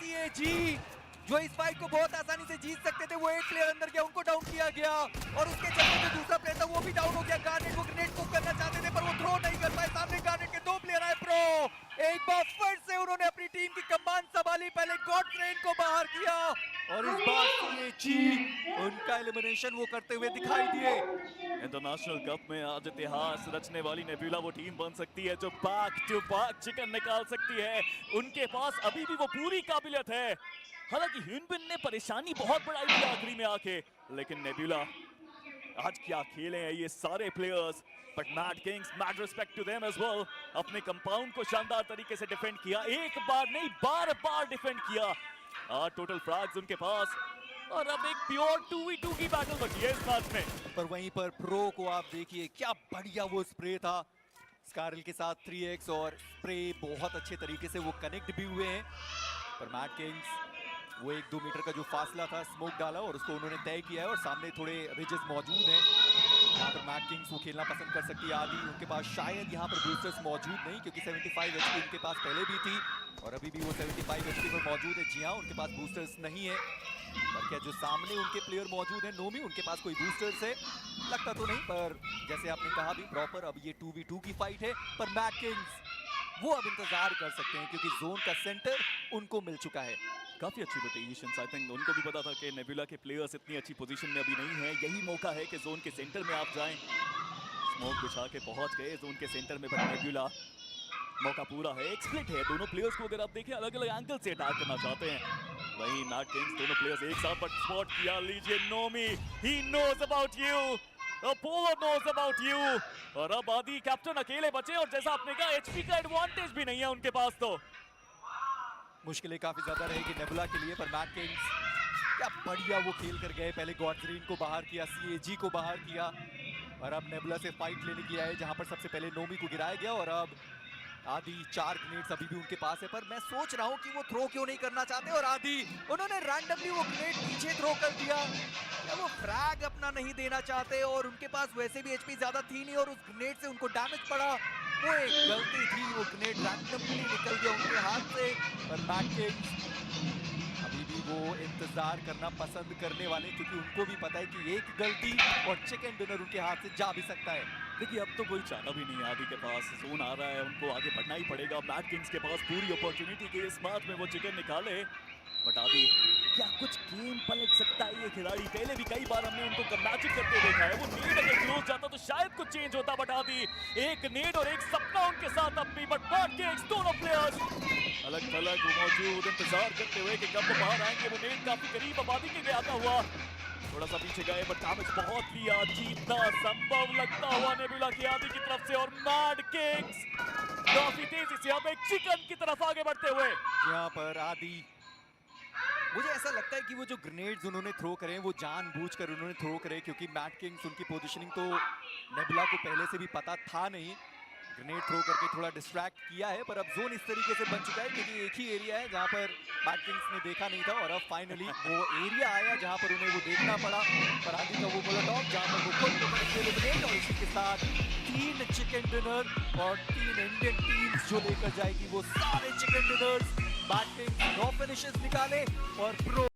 CAG जो इस fight को बहुत आसानी से जीत सकते थे, वो 8 प्लेयर अंदर गया, उनको डाउन किया गया और उसके चलते जो दूसरा प्लेयर था वो भी डाउन हो गया। गार्नेट वो ग्रेनेड कुक करना चाहते थे पर वो थ्रो नहीं कर पाए। सामने गार्नेट के 2 प्लेयर आए। प्रो एक बार फिर से उन्होंने अपनी टीम की कमान संभाली, पहले गॉड ट्रेन को बाहर किया और इस बार CAG उनका एलिमिनेशन वो करते हुए दिखाई दिए। इंटरनेशनल कप में आज इतिहास रचने वाली नेबुला वो टीम बन सकती है जो बैक टू बैक चिकन निकाल सकती है। उनके पास अभी भी वो पूरी काबिलियत है। हालांकि ह्यूनबिन ने परेशानी बहुत बढ़ाई थी आखिरी में आके, लेकिन नेबुला आज क्या खेले हैं ये सारे players. But mad kings, mad respect to them as well, अपने कंपाउंड को शानदार तरीके से डिफेंड किया। एक बार नहीं, बार बार डिफेंड किया। टोटल फ्रैग्स उनके पास और अब एक प्योर 2v2 की बैटल बची है इस मैच में। पर वहीं पर प्रो को आप देखिए, क्या बढ़िया वो स्प्रे था स्कारल के साथ 3x और स्प्रे बहुत अच्छे तरीके से वो कनेक्ट भी हुए हैं। पर मैड किंग्स वो 1-2 मीटर का जो फासला था स्मोक डाला और उसको उन्होंने तय किया है और सामने थोड़े रिजेस मौजूद हैं यहाँ पर मैड किंग्स वो खेलना पसंद कर सकती है। आदि उनके पास शायद यहाँ पर बूस्टर्स मौजूद नहीं क्योंकि 75 HP उनके पास पहले भी थी और अभी भी वो 75 HP पर मौजूद है। जी हाँ, उनके पास बूस्टर्स नहीं है। पर क्या जो सामने उनके प्लेयर मौजूद हैं नोमी, उनके पास कोई बूस्टर्स है लगता तो नहीं, पर जैसे आपने कहा भी प्रॉपर अब ये 2v2 की फाइट है। पर मैड किंग्स वो अब इंतजार कर सकते हैं क्योंकि जोन का सेंटर उनको मिल चुका है। काफी अच्छी रोटेशन, आई थिंक उनको भी पता था कि नेबुला के प्लेयर्स इतनी अच्छी पोजीशन में अभी नहीं है। यही मौका है कि जोन के सेंटर में आप जाएं। स्मोक बिछा के पहुंच गए जोन के सेंटर में, बट नेबुला मौका पूरा है। एक स्प्लिट है, दोनों प्लेयर्स को अगर आप देखें अलग अलग एंगल से अटैक करना चाहते हैं। वही मैड किंग्स दोनों प्लेयर्स एक साथ बट स्पॉट किया। लीजिए नोमी, he knows about you, Apollo knows about you. और अब आदि कैप्टन अकेले बचे और जैसा आपने कहा एचपी का एडवांटेज भी नहीं है उनके पास, तो मुश्किलें काफी ज्यादा रहेगी नेबुला के लिए। पर मैड किंग्स क्या बढ़िया वो खेल कर गए, पहले गॉडग्रीन को बाहर किया, CAG को बाहर किया और अब नेबुला से फाइट लेने के लिए आए जहां पर सबसे पहले नोमी को गिराया गया और अब आदि 4 ग्रेनेड्स अभी भी उनके पास है। पर मैं सोच रहा हूं कि वो थ्रो क्यों नहीं करना चाहते और आदि उन्होंने रैंडमली वो ग्रेनेड पीछे थ्रो कर दिया। क्या वो फ्रैग अपना नहीं देना चाहते और उनके पास वैसे भी HP ज्यादा थी नहीं और उस ग्रेनेड से उनको डैमेज पड़ा, वो एक गलती थी। वो ग्रेनेड रैंडमली निकल गया उनके हाथ से। पर मैड किंग्स अभी भी वो इंतजार करना पसंद करने वाले क्योंकि उनको भी पता है कि एक गलती और चिकन डिनर उनके हाथ से जा भी सकता है। देखिए अब तो कोई चारा भी नहीं है। आदि के पास जोन आ रहा है, उनको आगे बढ़ना ही पड़ेगा। मैड किंग्स के पास पूरी अपॉर्चुनिटी के इस मैच में वो चिकन निकाले, बट आदि क्या कुछ गेम पलट सकता है ये खिलाड़ी। पहले भी कई बार हमने उनको मैजिक करते देखा है। वो नेड अगर क्लोज जाता तो शायद कुछ चेंज होता, बट आदि एक नेड और एक सपना उनके साथ अब भी। बट मैड किंग्स दोनों प्लेयर्स अलग थलग मौजूद, इंतजार करते हुए कि कब वो बाहर आएंगे। वो नेड काफी करीब आबादी के आता हुआ, थोड़ा सा पीछे गए बट डैमेज बहुत लिया। जीतना संभव लगता हुआ नेबुला की आदि की तरफ से और मैड किंग्स काफी तेजी से अब एक चिकन की तरफ आगे बढ़ते हुए। यहाँ पर आदि मुझे ऐसा लगता है कि वो जो ग्रेनेड्स उन्होंने थ्रो करे वो जानबूझकर उन्होंने थ्रो करे क्योंकि मैड किंग्स उनकी पोजीशनिंग तो नेबुला को पहले से भी पता था नहीं। ग्रेनेड थ्रो करके थोड़ा डिस्ट्रैक्ट किया है पर अब जोन इस तरीके से बन चुका है क्योंकि एक ही एरिया है जहां पर मैड किंग्स ने देखा नहीं था और अब फाइनली वो एरिया आया जहां पर उन्हें वो देखना पड़ा। पर आदि का वो मोलोटॉव जहां पर वो खुद को करेंगे एलिमिनेट और इसी के साथ 3 चिकन डिनर और 3 इंडियन टीम्स जो लेकर जाएगी वो सारे chicken dinners. Mad Kings 9 finishes निकाले और प्रो